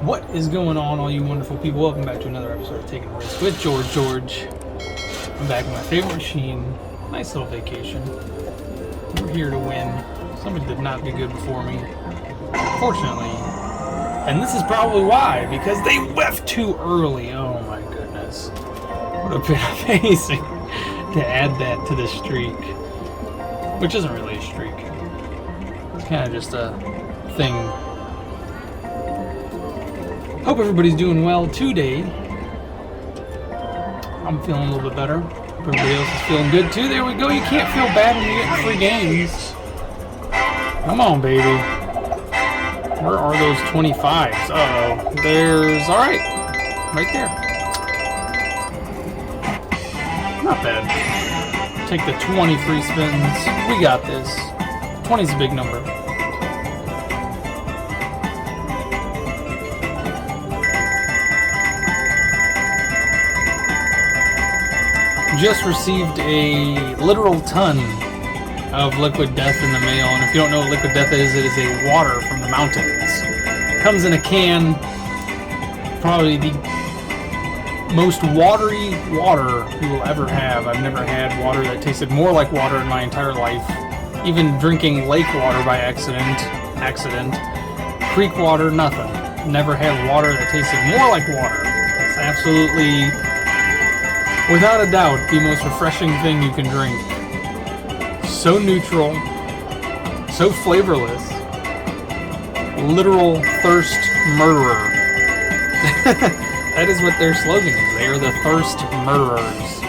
What is going on, all you wonderful people? Welcome back to another episode of Taking A Rizk with George. I'm back with my favorite machine. Nice little vacation. We're here to win. Somebody did not do good before me, fortunately. And this is probably why, because they left too early. Oh my goodness. Would have been amazing to add that to the streak. Which isn't really a streak. It's kind of just a thing. Hope everybody's doing well today. I'm feeling a little bit better. Everybody else is feeling good too. There we go. You can't feel bad when you get free games. Come on, baby. Where are those 25s? Uh-oh. There's... Alright. Right there. Not bad. Take the 20 free spins. We got this. 20's a big number. Just received a literal ton of liquid death in the mail, and if you don't know what liquid death is, it is a water from the mountains. Comes in a can, probably the most watery water you will ever have. I've never had water that tasted more like water in my entire life. Even drinking lake water by accident, creek water, nothing. Never had water that tasted more like water. It's absolutely, without a doubt, the most refreshing thing you can drink. So neutral, so flavorless. Literal thirst murderer. That is what their slogan is. They are the thirst murderers.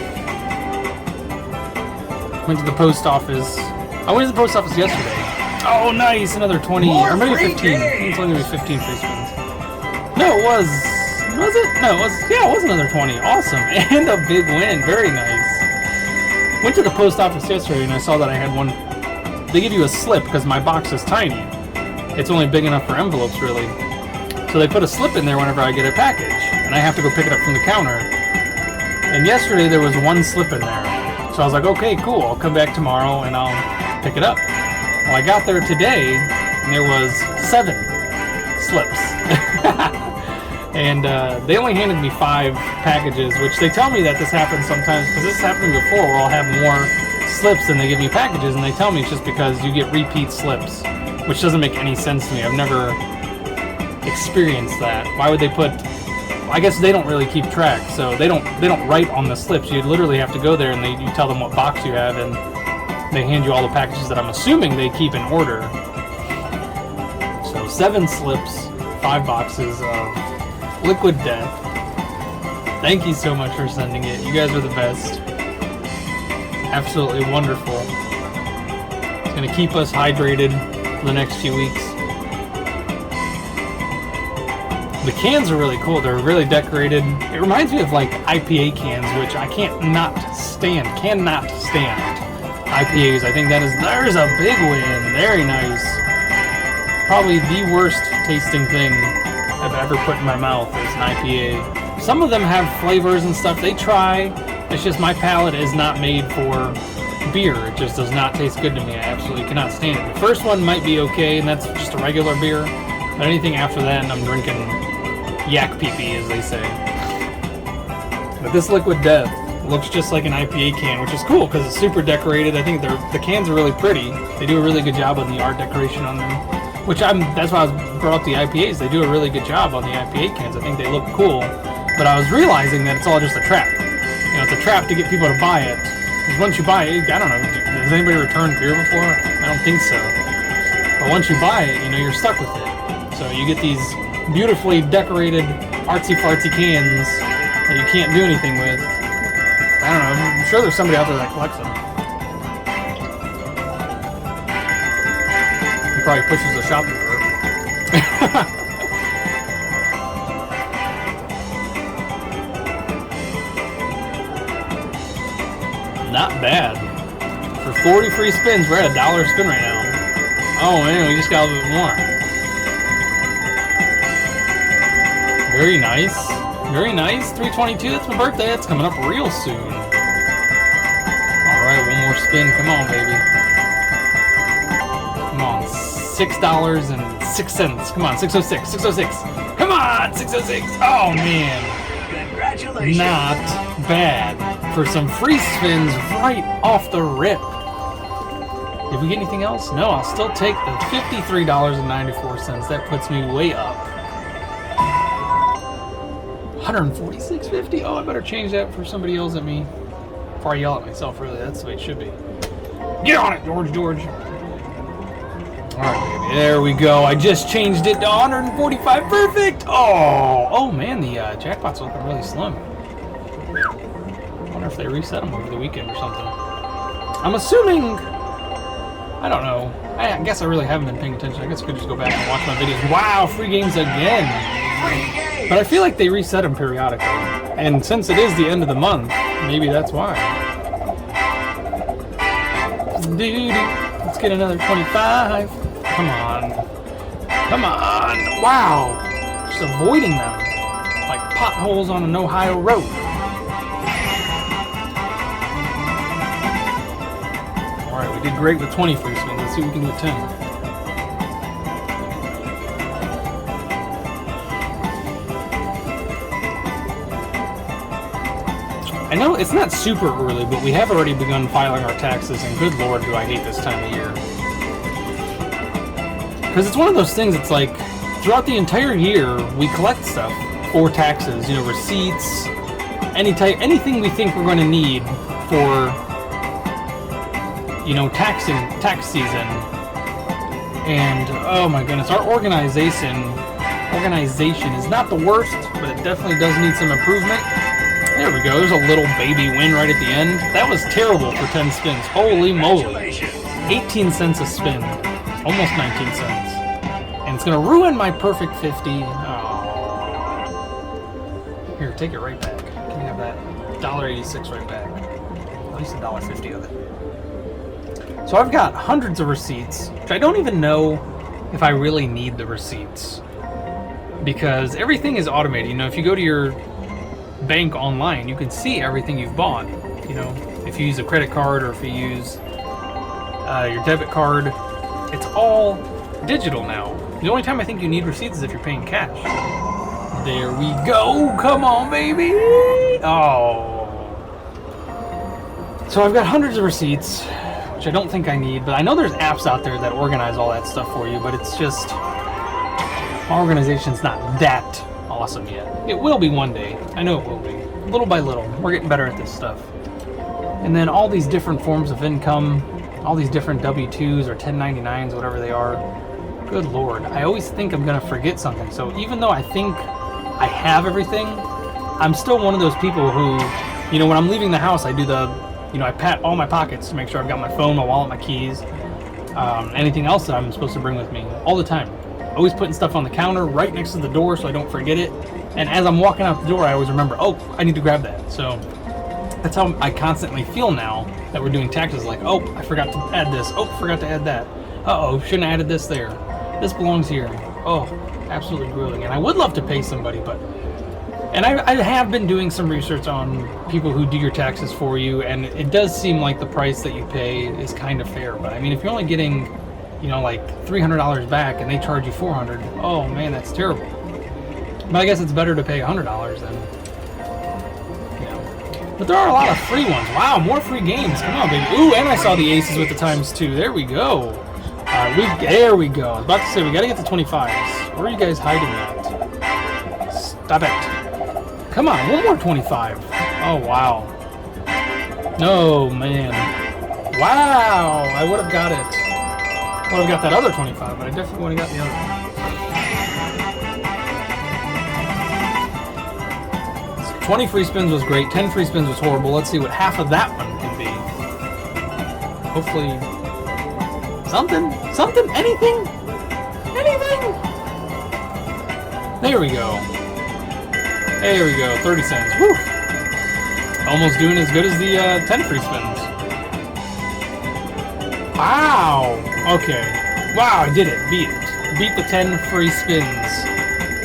Went to the post office. I went to the post office yesterday. Oh, nice! Another 20, or maybe 15. I think it's only going to be 15 free spins. No, it was. Was it? No, it was. Yeah, it was another 20. Awesome. And a big win. Very nice. Went to the post office yesterday and I saw that I had one. They give you a slip because my box is tiny. It's only big enough for envelopes, really. So they put a slip in there whenever I get a package. And I have to go pick it up from the counter. And yesterday there was one slip in there. So I was like, okay, cool. I'll come back tomorrow and I'll pick it up. Well, I got there today and there was 7 slips. And they only handed me 5 packages, which they tell me that this happens sometimes, because this has happened before where I'll have more slips than they give me packages, and they tell me it's just because you get repeat slips, which doesn't make any sense to me. I've never experienced that. Why would they put... I guess they don't really keep track, so they don't write on the slips. You literally have to go there and you tell them what box you have, and they hand you all the packages that I'm assuming they keep in order. So 7 slips, 5 boxes of liquid death. Thank you so much for sending it. You guys are the best. Absolutely wonderful. It's going to keep us hydrated for the next few weeks. The cans are really cool. They're really decorated. It reminds me of like IPA cans, which I cannot stand IPAs. I think there's a big win. Very nice. Probably the worst tasting thing I've ever put in my mouth is an IPA. Some of them have flavors and stuff. They try. It's just my palate is not made for beer. It just does not taste good to me. I absolutely cannot stand it. The first one might be okay, and that's just a regular beer. But anything after that, I'm drinking yak pee-pee, as they say. But this liquid death looks just like an IPA can, which is cool because it's super decorated. I think the cans are really pretty. They do a really good job on the art decoration on them. That's why I brought up the IPAs. They do a really good job on the IPA cans. I think they look cool. But I was realizing that it's all just a trap. It's a trap to get people to buy it. Because once you buy it, I don't know, has anybody returned beer before? I don't think so. But once you buy it, you're stuck with it. So you get these beautifully decorated artsy-fartsy cans that you can't do anything with. I don't know, I'm sure there's somebody out there that collects them. He probably pushes the shopping cart. Not bad. For 40 free spins, we're at $1 a spin right now. Oh man, we just got a little bit more. Very nice. Very nice. 322, that's my birthday. That's coming up real soon. Alright, one more spin. Come on, baby. Come on. $6.06. Come on, 606. 606. Come on! on, 606. Oh, man. Congratulations. Not bad for some free spins right off the rip. Did we get anything else? No, I'll still take the $53.94. That puts me way up. $146.50. Oh, I better change that for somebody else at me. Before I yell at myself, really. That's the way it should be. Get on it, George. Alright, baby. There we go. I just changed it to 145. Perfect. Oh man, the jackpot's looking really slim. I wonder if they reset them over the weekend or something. I'm assuming... I don't know. I guess I really haven't been paying attention. I guess I could just go back and watch my videos. Wow, free games again. But I feel like they reset them periodically. And since it is the end of the month, maybe that's why. Let's get another 25. Come on. Come on. Wow. Just avoiding them. Like potholes on an Ohio road. Alright, we did great with 20 free spins. Let's see what we can do with 10. I know it's not super early, but we have already begun filing our taxes, and good lord do I hate this time of year. Because it's one of those things, it's like, throughout the entire year, we collect stuff for taxes, you know, receipts, anything we think we're going to need for, you know, tax season. And, oh my goodness, our organization is not the worst, but it definitely does need some improvement. There we go. There's a little baby win right at the end. That was terrible for 10 spins. Holy moly. 18 cents a spin. Almost 19 cents. And it's going to ruin my perfect 50. Oh. Here, take it right back. Can you have that $1.86 right back? At least $1.50 of it. So I've got hundreds of receipts, which I don't even know if I really need the receipts. Because everything is automated. You know, if you go to your bank online, you can see everything you've bought. You know, if you use a credit card or if you use your debit card, it's all digital now. The only time I think you need receipts is if you're paying cash. There we go. Come on, baby. Oh. So I've got hundreds of receipts, which I don't think I need, but I know there's apps out there that organize all that stuff for you, but it's just, my organization's not that awesome yet. It will be one day. I know it will be. Little by little. We're getting better at this stuff. And then all these different forms of income, all these different W-2s or 1099s, whatever they are. Good lord. I always think I'm going to forget something. So even though I think I have everything, I'm still one of those people who, you know, when I'm leaving the house, I do I pat all my pockets to make sure I've got my phone, my wallet, my keys, anything else that I'm supposed to bring with me all the time. Always putting stuff on the counter right next to the door so I don't forget it. And as I'm walking out the door, I always remember, oh, I need to grab that. So that's how I constantly feel now that we're doing taxes. Like, oh, I forgot to add this. Oh, forgot to add that. Uh-oh, shouldn't have added this there. This belongs here. Oh, absolutely grueling. And I would love to pay somebody, but... And I have been doing some research on people who do your taxes for you, and it does seem like the price that you pay is kind of fair. But I mean, if you're only getting, you know, like $300 back and they charge you $400, oh man, that's terrible. But I guess it's better to pay $100 than, you know. But there are a lot of free ones. Wow, more free games. Come on, baby. Ooh, and I saw the aces with the ×2. There we go. There we go. I was about to say, we got to get the 25s. Where are you guys hiding at? Stop it. Come on, one more 25. Oh, wow. No, man. Wow, I would have got it. I would have got that other 25, but I definitely would have got the other one. So 20 free spins was great. 10 free spins was horrible. Let's see what half of that one can be. Hopefully, something, anything. There we go. There we go, 30 cents. Woo! Almost doing as good as the 10 free spins. Wow! Okay. Wow, I did it. Beat it. Beat the 10 free spins.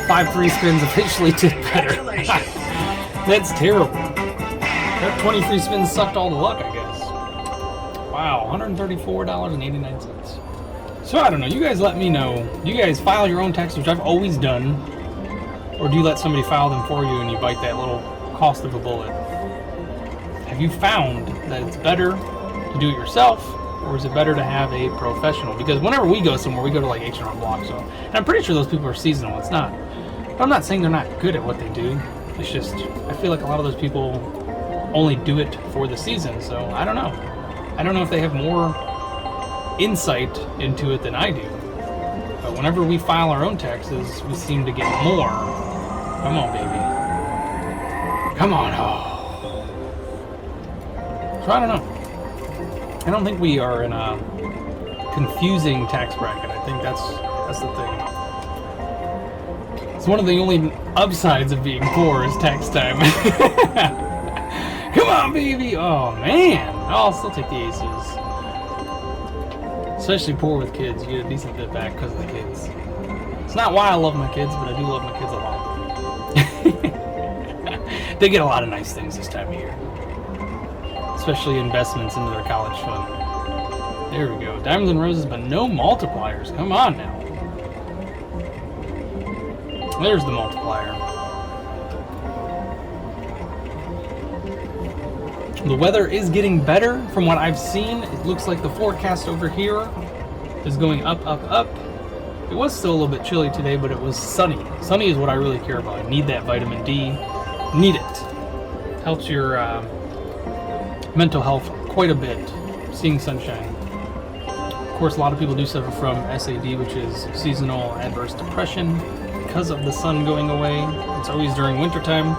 5 free spins officially did better. That's terrible. That 20 free spins sucked all the luck, I guess. Wow, $134.89. So I don't know. You guys let me know. You guys file your own taxes, which I've always done. Or do you let somebody file them for you and you bite that little cost of a bullet? Have you found that it's better to do it yourself, or is it better to have a professional? Because whenever we go somewhere, we go to like H&R Block, so, and I'm pretty sure those people are seasonal. It's not. But I'm not saying they're not good at what they do. It's just, I feel like a lot of those people only do it for the season, so I don't know. I don't know if they have more insight into it than I do. But whenever we file our own taxes, we seem to get more. Come on, baby. Come on. Oh. So I don't know. I don't think we are in a confusing tax bracket. I think that's the thing. It's one of the only upsides of being poor is tax time. Come on, baby. Oh, man. I'll still take the aces. Especially poor with kids. You get a decent bit back because of the kids. It's not why I love my kids, but I do love my kids a lot. They get a lot of nice things this time of year. Especially investments into their college fund. There we go. Diamonds and roses, but no multipliers. Come on now. There's the multiplier. The weather is getting better from what I've seen. It looks like the forecast over here is going up, up, up. It was still a little bit chilly today, but it was sunny. Sunny is what I really care about. I need that vitamin D. Need it. Helps your mental health quite a bit, seeing sunshine. Of course, a lot of people do suffer from SAD, which is seasonal adverse depression, because of the sun going away. It's always during wintertime.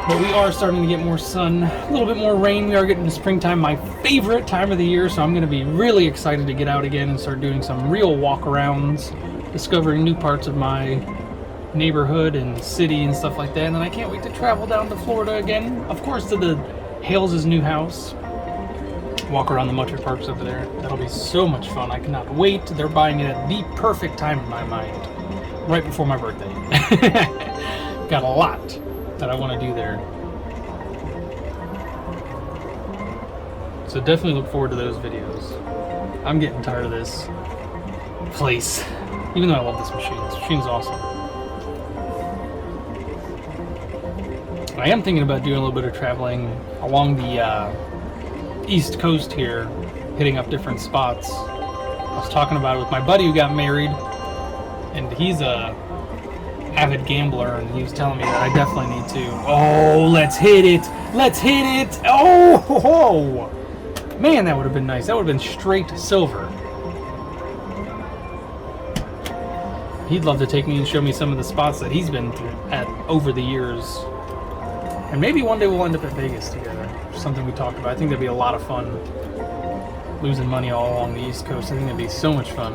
But we are starting to get more sun, a little bit more rain. We are getting to springtime, my favorite time of the year, so I'm going to be really excited to get out again and start doing some real walk-arounds, discovering new parts of my neighborhood and city and stuff like that. And then I can't wait to travel down to Florida again, of course, to the Hales' new house. Walk around the Mutter Parks over there. That'll be so much fun. I cannot wait. They're buying it at the perfect time in my mind, right before my birthday. Got a lot that I want to do there. So definitely look forward to those videos. I'm getting tired of this place, even though I love this machine. This machine's awesome. I am thinking about doing a little bit of traveling along the East Coast here, hitting up different spots. I was talking about it with my buddy who got married, and he's a avid gambler, and he was telling me that I definitely need to. Oh, let's hit it! Let's hit it! Oh, ho, ho. Man, that would have been nice. That would have been straight silver. He'd love to take me and show me some of the spots that he's been at over the years. And maybe one day we'll end up at Vegas together. Something we talked about. I think that'd be a lot of fun. Losing money all along the East Coast. I think that'd be so much fun.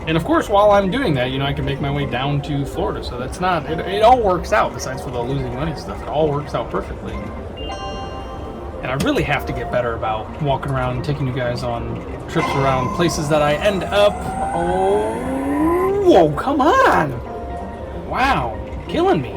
And of course, while I'm doing that, you know, I can make my way down to Florida. So that's not, it all works out, besides for the losing money stuff. It all works out perfectly. And I really have to get better about walking around and taking you guys on trips around places that I end up. Oh, whoa, come on. Wow, killing me.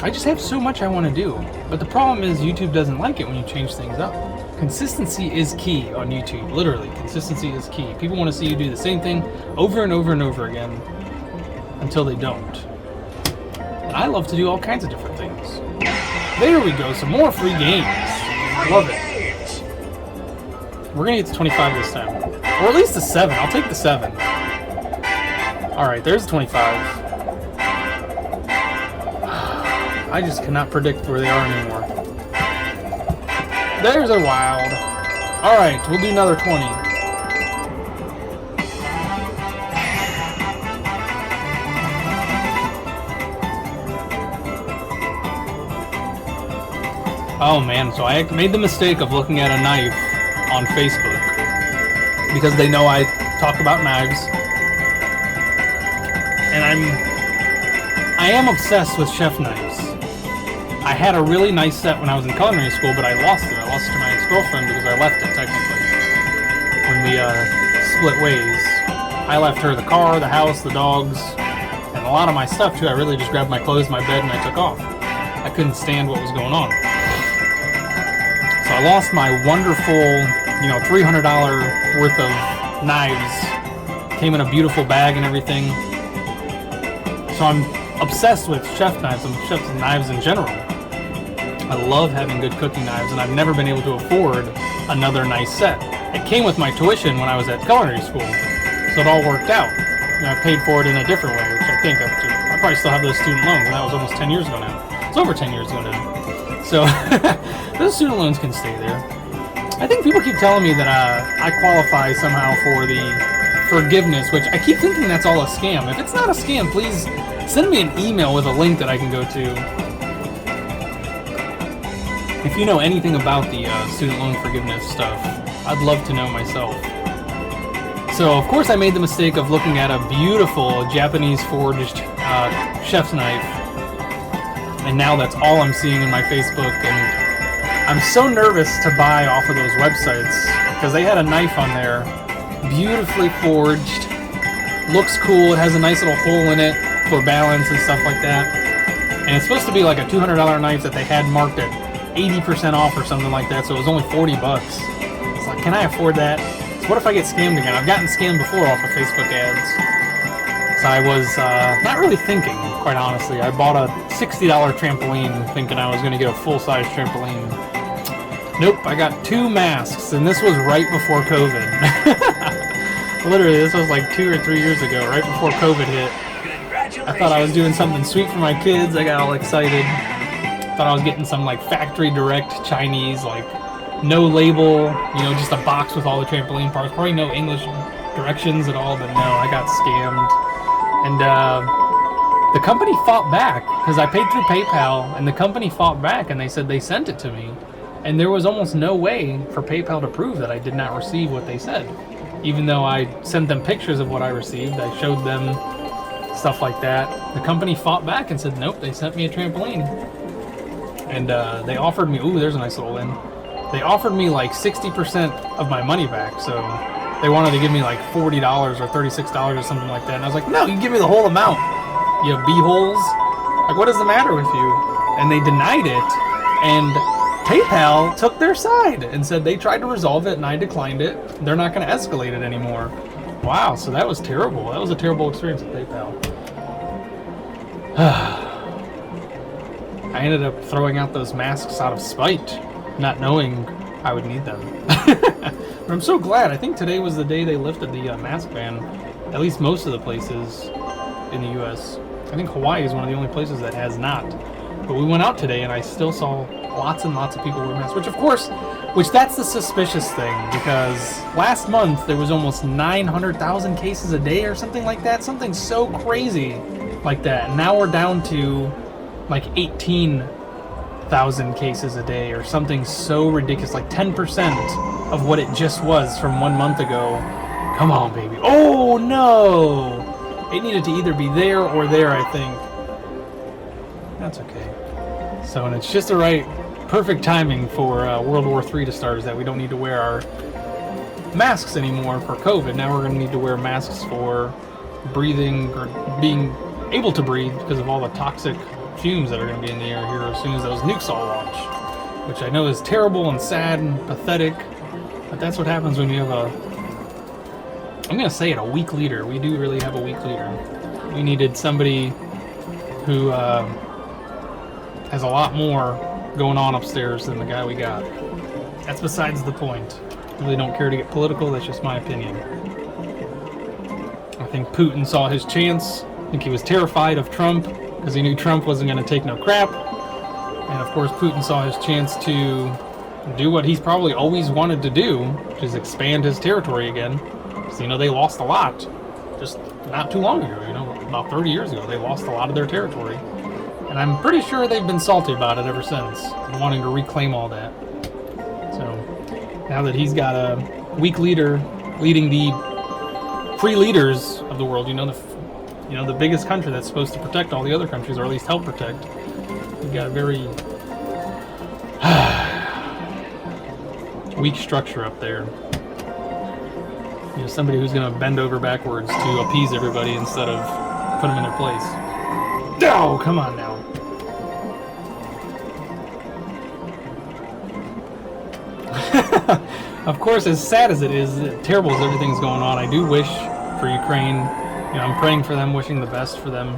I just have so much I want to do. But the problem is YouTube doesn't like it when you change things up. Consistency is key on YouTube. Literally, consistency is key. People want to see you do the same thing over and over and over again until they don't. And I love to do all kinds of different things. There we go, some more free games. Love it. We're going to get to 25 this time. Or at least a 7. I'll take the 7. Alright, there's 25. I just cannot predict where they are anymore. There's a wild. Alright, we'll do another 20. Oh man, so I made the mistake of looking at a knife on Facebook because they know I talk about knives. And I am obsessed with chef knives. I had a really nice set when I was in culinary school, but I lost it. I lost it to my ex-girlfriend because I left it, technically. When we split ways. I left her the car, the house, the dogs, and a lot of my stuff, too. I really just grabbed my clothes, my bed, and I took off. I couldn't stand what was going on. So I lost my wonderful, you know, $300 worth of knives. Came in a beautiful bag and everything. So I'm obsessed with chef knives. I'm obsessed with knives in general. I love having good cooking knives, and I've never been able to afford another nice set. It came with my tuition when I was at culinary school, so it all worked out. You know, I paid for it in a different way, which I think I probably still have those student loans, and that was almost 10 years ago now. It's over 10 years ago now. So those student loans can stay there. I think people keep telling me that I qualify somehow for the forgiveness, which I keep thinking that's all a scam. If it's not a scam, please send me an email with a link that I can go to. If you know anything about the student loan forgiveness stuff, I'd love to know myself. So, of course, I made the mistake of looking at a beautiful Japanese forged chef's knife, and now that's all I'm seeing in my Facebook, and I'm so nervous to buy off of those websites, because they had a knife on there, beautifully forged, looks cool, it has a nice little hole in it for balance and stuff like that, and it's supposed to be like a $200 knife that they had marked at 80% off or something like that, so it was only $40. It's like, can I afford that? So what if I get scammed again? I've gotten scammed before off of Facebook ads. So I was not really thinking, quite honestly. I bought a $60 trampoline thinking I was going to get a full-size trampoline. Nope, I got 2 masks, and this was right before COVID. Literally, this was like 2 or 3 years ago, right before COVID hit. I thought I was doing something sweet for my kids. I got all excited. Thought I was getting some like factory direct Chinese, like no label, you know, just a box with all the trampoline parts. Probably no English directions at all, but no, I got scammed. And the company fought back, because I paid through PayPal, and the company fought back, and they said they sent it to me. And there was almost no way for PayPal to prove that I did not receive what they said. Even though I sent them pictures of what I received, I showed them stuff like that. The company fought back and said, nope, they sent me a trampoline. And they offered me, ooh, there's a nice little win. They offered me like 60% of my money back, so they wanted to give me like $40 or $36 or something like that. And I was like, no, you give me the whole amount, you b-holes. Like, what is the matter with you? And they denied it, and PayPal took their side and said they tried to resolve it and I declined it. They're not going to escalate it anymore. Wow, so that was terrible. That was a terrible experience with PayPal. I ended up throwing out those masks out of spite, not knowing I would need them. But I'm so glad. I think today was the day they lifted the mask ban, at least most of the places in the U.S. I think Hawaii is one of the only places that has not. But we went out today and I still saw lots and lots of people wear masks, which that's the suspicious thing, because last month there was almost 900,000 cases a day or something like that, something so crazy like that. And now we're down to like 18,000 cases a day or something so ridiculous, like 10% of what it just was from 1 month ago. Come on, baby. Oh no! It needed to either be there or there, I think. That's okay. So, and it's just the right, perfect timing for World War III to start, is that we don't need to wear our masks anymore for COVID. Now we're going to need to wear masks for breathing, or being able to breathe, because of all the toxic fumes that are going to be in the air here as soon as those nukes all launch. Which I know is terrible and sad and pathetic, but that's what happens when you have a, I'm going to say it, a weak leader. We do really have a weak leader. We needed somebody who has a lot more going on upstairs than the guy we got. That's besides the point. I really don't care to get political, that's just my opinion. I think Putin saw his chance. I think he was terrified of Trump, because he knew Trump wasn't going to take no crap. And of course Putin saw his chance to do what he's probably always wanted to do, which is expand his territory again. Because, you know, they lost a lot just not too long ago, you know, about 30 years ago. They lost a lot of their territory. And I'm pretty sure they've been salty about it ever since, wanting to reclaim all that. So now that he's got a weak leader leading the free leaders of the world, the biggest country that's supposed to protect all the other countries, or at least help protect, we've got a very weak structure up there. You know, somebody who's going to bend over backwards to appease everybody instead of put them in their place. Oh, come on now. Of course, as sad as it is, terrible as everything's going on, I do wish for Ukraine. You know, I'm praying for them, wishing the best for them,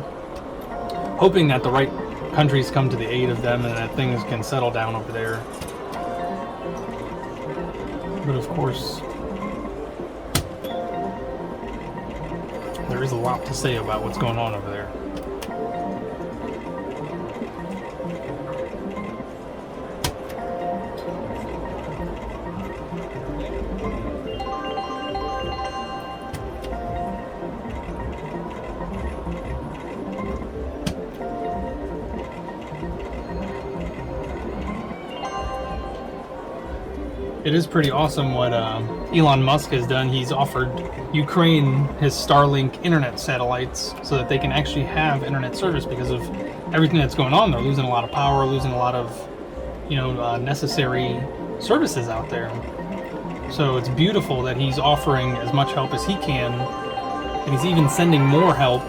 hoping that the right countries come to the aid of them and that things can settle down over there. But of course, there is a lot to say about what's going on over there. It is pretty awesome what Elon Musk has done. He's offered Ukraine his Starlink internet satellites so that they can actually have internet service because of everything that's going on. They're losing a lot of power, losing a lot of, necessary services out there. So it's beautiful that he's offering as much help as he can, and he's even sending more help.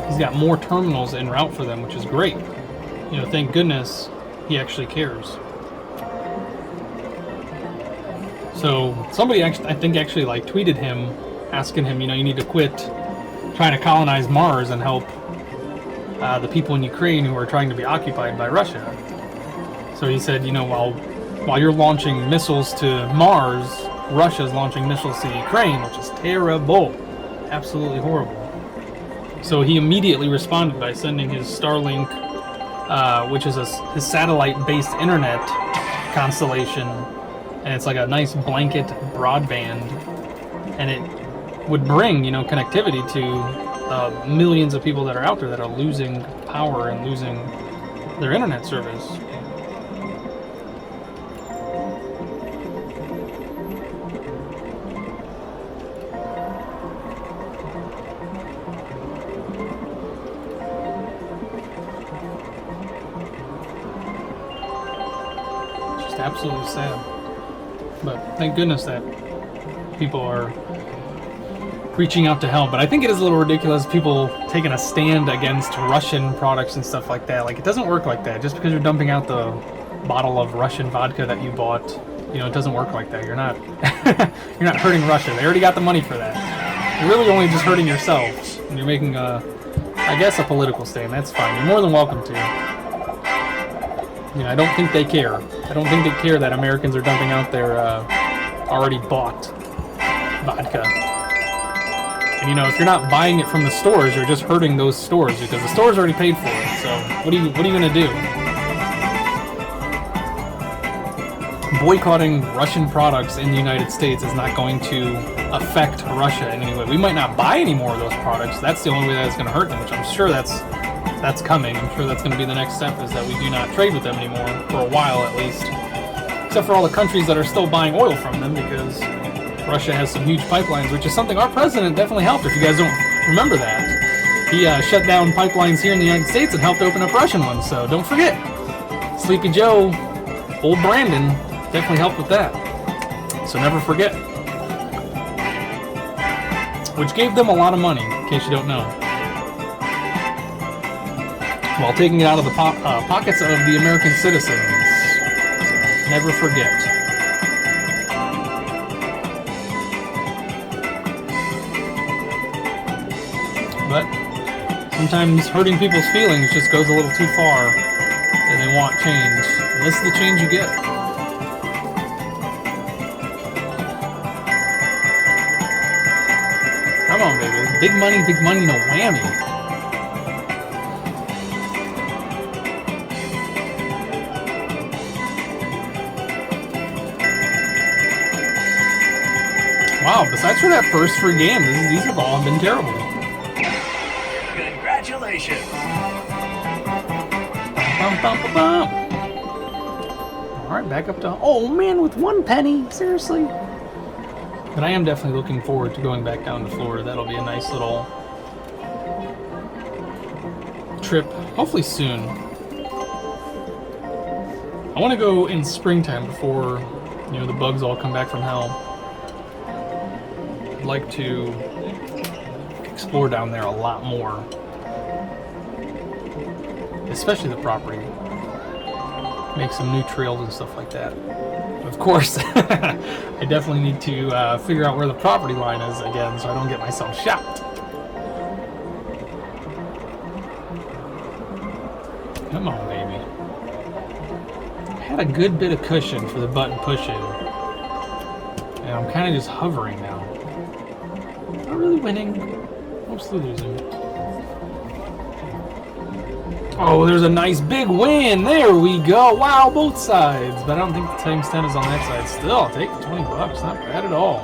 He's got more terminals en route for them, which is great. Thank goodness he actually cares. So somebody actually, I think, tweeted him, asking him, you need to quit trying to colonize Mars and help the people in Ukraine who are trying to be occupied by Russia. So he said, while you're launching missiles to Mars, Russia's launching missiles to Ukraine, which is terrible, absolutely horrible. So he immediately responded by sending his Starlink, which is his satellite-based internet constellation. And it's like a nice blanket broadband, and it would bring, connectivity to millions of people that are out there that are losing power and losing their internet service. Just absolutely sad. But thank goodness that people are reaching out to help. But I think it is a little ridiculous, people taking a stand against Russian products and stuff like that. Like, it doesn't work like that. Just because you're dumping out the bottle of Russian vodka that you bought, it doesn't work like that. You're not you're not hurting Russia. They already got the money for that. You're really only just hurting yourselves. And you're making a political stand. That's fine. You're more than welcome to. I don't think they care. I don't think they care that Americans are dumping out their already bought vodka. And if you're not buying it from the stores, you're just hurting those stores because the stores already paid for it. So what are you going to do? Boycotting Russian products in the United States is not going to affect Russia in any way. We might not buy any more of those products. That's the only way that it's going to hurt them, which I'm sure that's coming. I'm sure that's going to be the next step, is that we do not trade with them anymore, for a while at least. Except for all the countries that are still buying oil from them, because Russia has some huge pipelines, which is something our president definitely helped. If you guys don't remember that, he shut down pipelines here in the United States and helped open up Russian ones, so don't forget. Sleepy Joe, old Brandon, definitely helped with that. So never forget. Which gave them a lot of money, in case you don't know, while taking it out of the pockets of the American citizens. So never forget. But sometimes hurting people's feelings just goes a little too far, and they want change. And this is the change you get. Come on, baby. Big money, no whammy. Wow, besides for that first free game, these have all been terrible. Congratulations! Bum, bum, bum, bum. Alright, back up to... Oh man, with 1 penny? Seriously? But I am definitely looking forward to going back down to Florida. That'll be a nice little trip, hopefully soon. I want to go in springtime before, the bugs all come back from hell. I'd like to explore down there a lot more, especially the property, make some new trails and stuff like that. of course, I definitely need to figure out where the property line is again so I don't get myself shot. Come on, baby. I had a good bit of cushion for the button pushing. And I'm kind of just hovering now. Not really winning. Mostly losing. Oh, there's a nice big win. There we go. Wow, both sides. But I don't think the time stamp is on that side. Still, I'll take the 20 bucks. Not bad at all.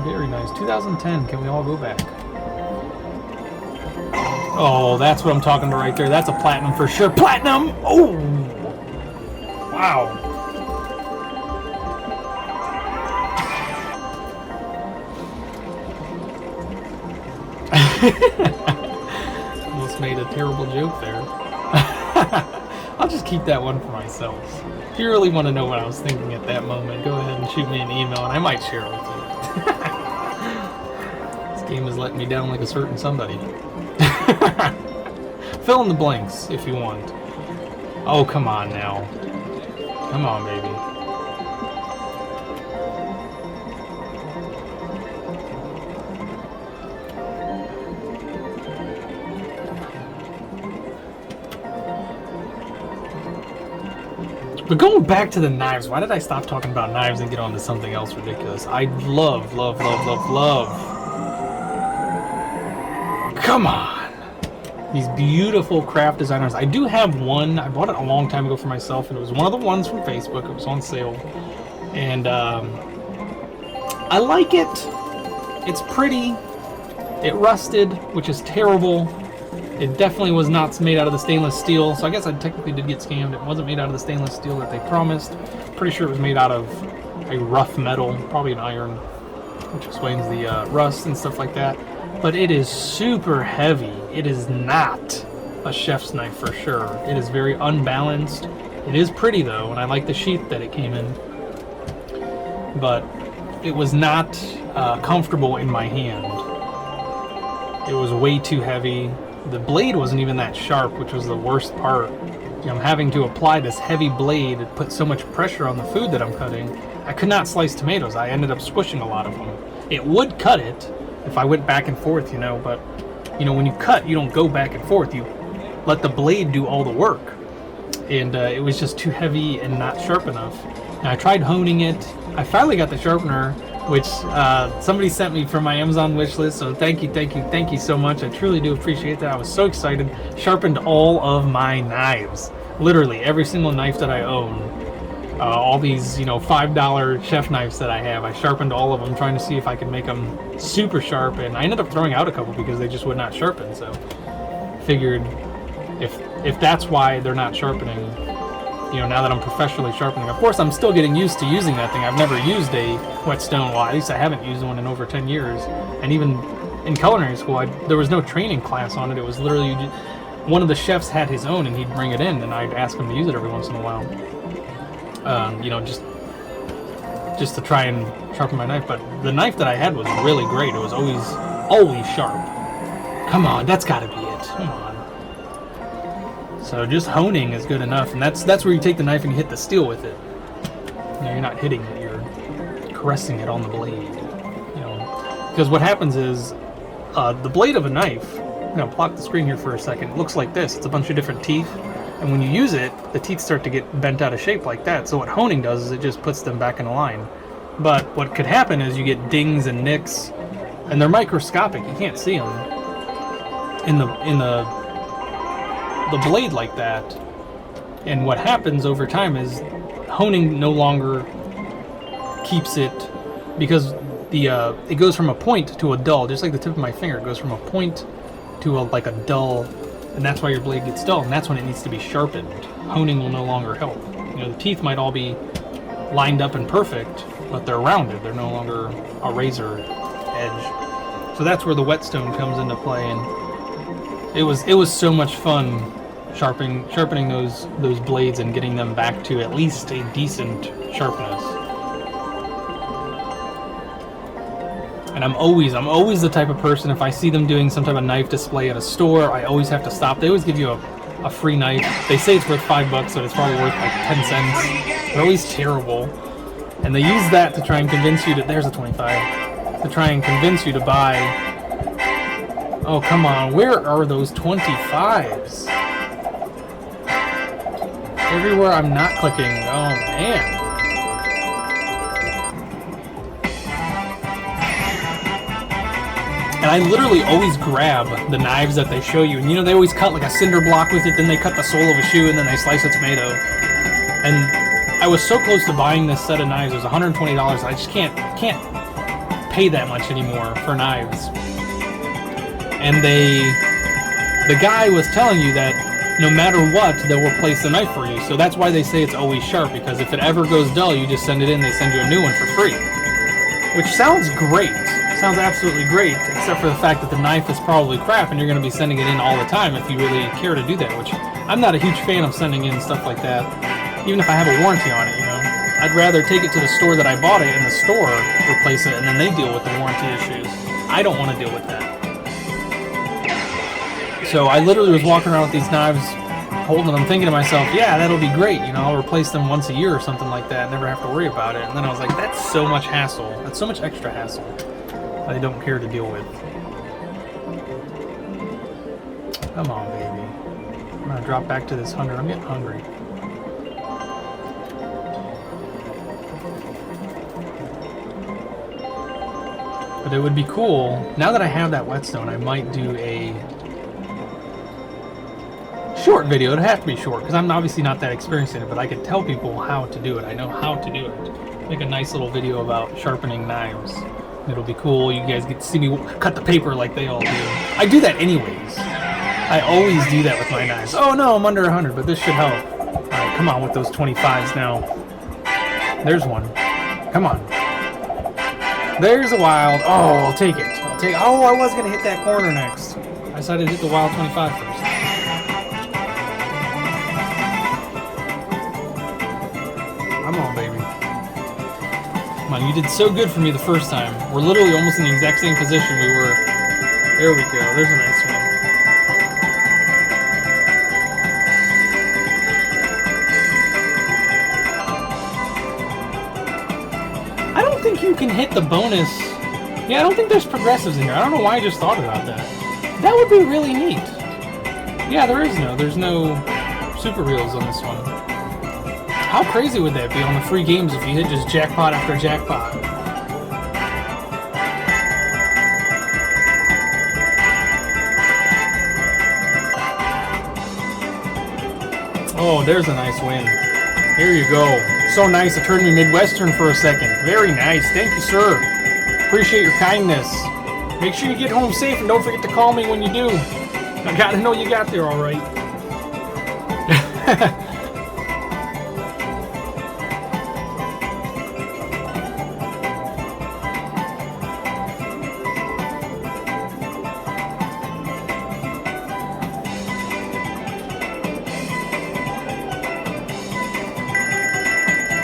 Very nice. 2010. Can we all go back? Oh, that's what I'm talking about right there. That's a platinum for sure. Platinum! Oh! Wow. Almost made a terrible joke there. I'll just keep that one for myself. If you really want to know what I was thinking at that moment, go ahead and shoot me an email and I might share it with you. This game has let me down like a certain somebody. Fill in the blanks if you want. Oh, come on now. Come on, baby. But going back to the knives, why did I stop talking about knives and get on to something else ridiculous? I love, love, love, love, love. Come on. These beautiful craft designers. I do have one. I bought it a long time ago for myself, and it was one of the ones from Facebook. It was on sale. And I like it. It's pretty. It rusted, which is terrible. It definitely was not made out of the stainless steel, so I guess I technically did get scammed. It wasn't made out of the stainless steel that they promised. Pretty sure it was made out of a rough metal, probably an iron, which explains the rust and stuff like that. But it is super heavy. It is not a chef's knife for sure. It is very unbalanced. It is pretty though, and I like the sheath that it came in. But it was not comfortable in my hand. It was way too heavy. The blade wasn't even that sharp, which was the worst part. You know, I'm having to apply this heavy blade and put so much pressure on the food that I'm cutting. I could not slice tomatoes. I ended up squishing a lot of them. It would cut it if I went back and forth, you know, but you know, when you cut, you don't go back and forth. You let the blade do all the work. And it was just too heavy and not sharp enough. And I tried honing it. I finally got the sharpener, which somebody sent me from my Amazon wish list, so thank you so much. I truly do appreciate that. I was so excited. Sharpened all of my knives. Literally every single knife that I own. All these, you know, $5 chef knives that I have. I sharpened all of them, trying to see if I could make them super sharp, and I ended up throwing out a couple because they just would not sharpen, so figured if that's why they're not sharpening, you know, now that I'm professionally sharpening. Of course, I'm still getting used to using that thing. I've never used a whetstone. Well, at least I haven't used one in over 10 years. And even in culinary school, there was no training class on it. It was literally, one of the chefs had his own, and he'd bring it in, and I'd ask him to use it every once in a while. You know, just to try and sharpen my knife. But the knife that I had was really great. It was always sharp. Come on, that's got to be it. Come on. So just honing is good enough, and that's where you take the knife and you hit the steel with it. You know, you're not hitting it, you're caressing it on the blade. You know, because what happens is the blade of a knife. I'm gonna block the screen here for a second. It looks like this. It's a bunch of different teeth, and when you use it, the teeth start to get bent out of shape like that. So what honing does is it just puts them back in a line. But what could happen is you get dings and nicks, and they're microscopic. You can't see them in the blade like that. And what happens over time is honing no longer keeps it, because it goes from a point to a dull, just like the tip of my finger. It goes from a point to like a dull, and that's why your blade gets dull, and that's when it needs to be sharpened. Honing will no longer help. You know, the teeth might all be lined up and perfect, but they're rounded. They're no longer a razor edge. So that's where the whetstone comes into play, and it was so much fun sharpening those blades and getting them back to at least a decent sharpness. And I'm always the type of person, if I see them doing some type of knife display at a store, I always have to stop. They always give you a free knife. They say it's worth $5, so it's probably worth like 10 cents. They're always terrible. And they use that to try and convince you to, there's a 25, to try and convince you to buy. Oh, come on, where are those 25s? Everywhere I'm not clicking, oh man. And I literally always grab the knives that they show you. And you know, they always cut like a cinder block with it, then they cut the sole of a shoe, and then they slice a tomato. And I was so close to buying this set of knives. It was $120. I just can't pay that much anymore for knives. And the guy was telling you that no matter what, they'll replace the knife for you. So that's why they say it's always sharp, because if it ever goes dull, you just send it in, they send you a new one for free. Which sounds great. Sounds absolutely great, except for the fact that the knife is probably crap and you're going to be sending it in all the time if you really care to do that, which I'm not a huge fan of sending in stuff like that, even if I have a warranty on it, you know. I'd rather take it to the store that I bought it and the store replace it and then they deal with the warranty issues. I don't want to deal with that. So I literally was walking around with these knives, holding them, thinking to myself, yeah, that'll be great, you know, I'll replace them once a year or something like that, never have to worry about it. And then I was like, that's so much hassle. That's so much extra hassle. I don't care to deal with. Come on, baby. I'm gonna drop back to this 100. I'm getting hungry. But it would be cool, now that I have that whetstone, I might do a short video. It'd have to be short, because I'm obviously not that experienced in it, but I could tell people how to do it. I know how to do it. Make a nice little video about sharpening knives. It'll be cool. You guys get to see me cut the paper like they all do. I do that anyways. I always do that with my knives. Oh no, I'm under 100, but this should help. Alright, come on with those 25s now. There's one. Come on. There's a wild. Oh, I'll take it. I'll take. Oh, I was going to hit that corner next. I decided to hit the wild 25 first. Come on, baby. Come on, you did so good for me the first time. We're literally almost in the exact same position we were. There we go. There's a nice one. I don't think you can hit the bonus. Yeah, I don't think there's progressives in here. I don't know why I just thought about that. That would be really neat. Yeah, there's no super reels on this one. How crazy would that be on the free games if you hit just jackpot after jackpot? Oh, there's a nice win. Here you go. So nice, it turned me Midwestern for a second. Very nice. Thank you, sir. Appreciate your kindness. Make sure you get home safe and don't forget to call me when you do. I gotta know you got there all right.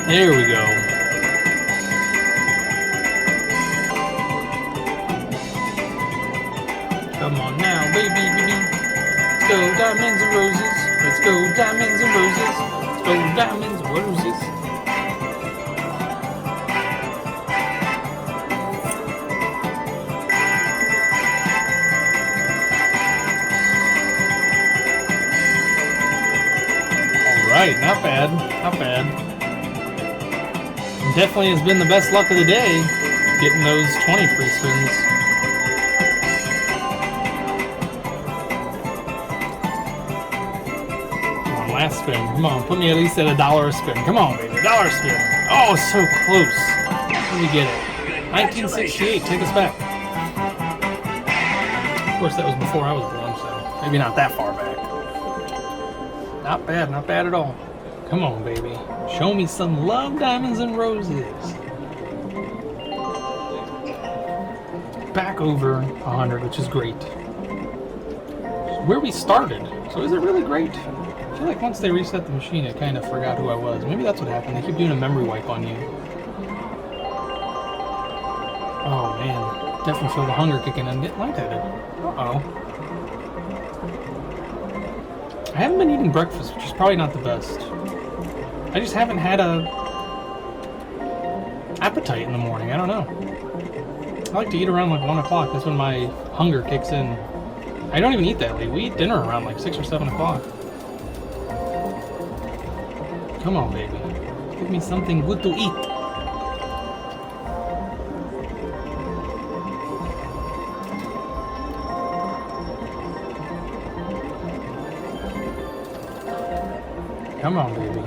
There we go. Come on now, baby, baby. Let's go diamonds and roses. Let's go diamonds and roses. Let's go diamonds and roses. All right, not bad, not bad. Definitely has been the best luck of the day, getting those 20 free spins. Come on, last spin. Come on, put me at least at $1 a spin. Come on, baby, $1 spin. Oh, so close. Let me get it. 1968, take us back. Of course, that was before I was born, so maybe not that far back. Not bad at all. Come on, baby. Show me some love, diamonds, and roses. Back over 100, which is great. Where we started. So is it really great? I feel like once they reset the machine, I kind of forgot who I was. Maybe that's what happened. They keep doing a memory wipe on you. Oh, man. Definitely feel the hunger kicking in. I'm getting lightheaded. Uh-oh. I haven't been eating breakfast, which is probably not the best. I just haven't had a appetite in the morning. I don't know. I like to eat around like 1 o'clock. That's when my hunger kicks in. I don't even eat that late. We eat dinner around like 6 or 7 o'clock. Come on, baby. Give me something good to eat. Come on, baby.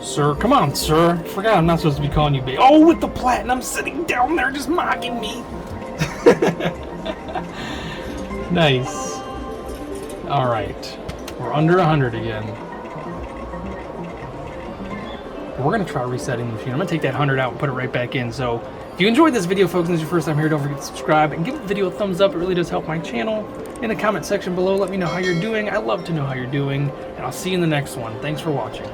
Sir, come on, sir. I forgot I'm not supposed to be calling you baby. Oh, with the platinum sitting down there just mocking me. Nice. Alright. We're under 100 again. We're going to try resetting the machine. I'm going to take that 100 out and put it right back in. So, if you enjoyed this video, folks, and this is your first time here, don't forget to subscribe and give the video a thumbs up. It really does help my channel. In the comment section below, let me know how you're doing. I love to know how you're doing. And I'll see you in the next one. Thanks for watching.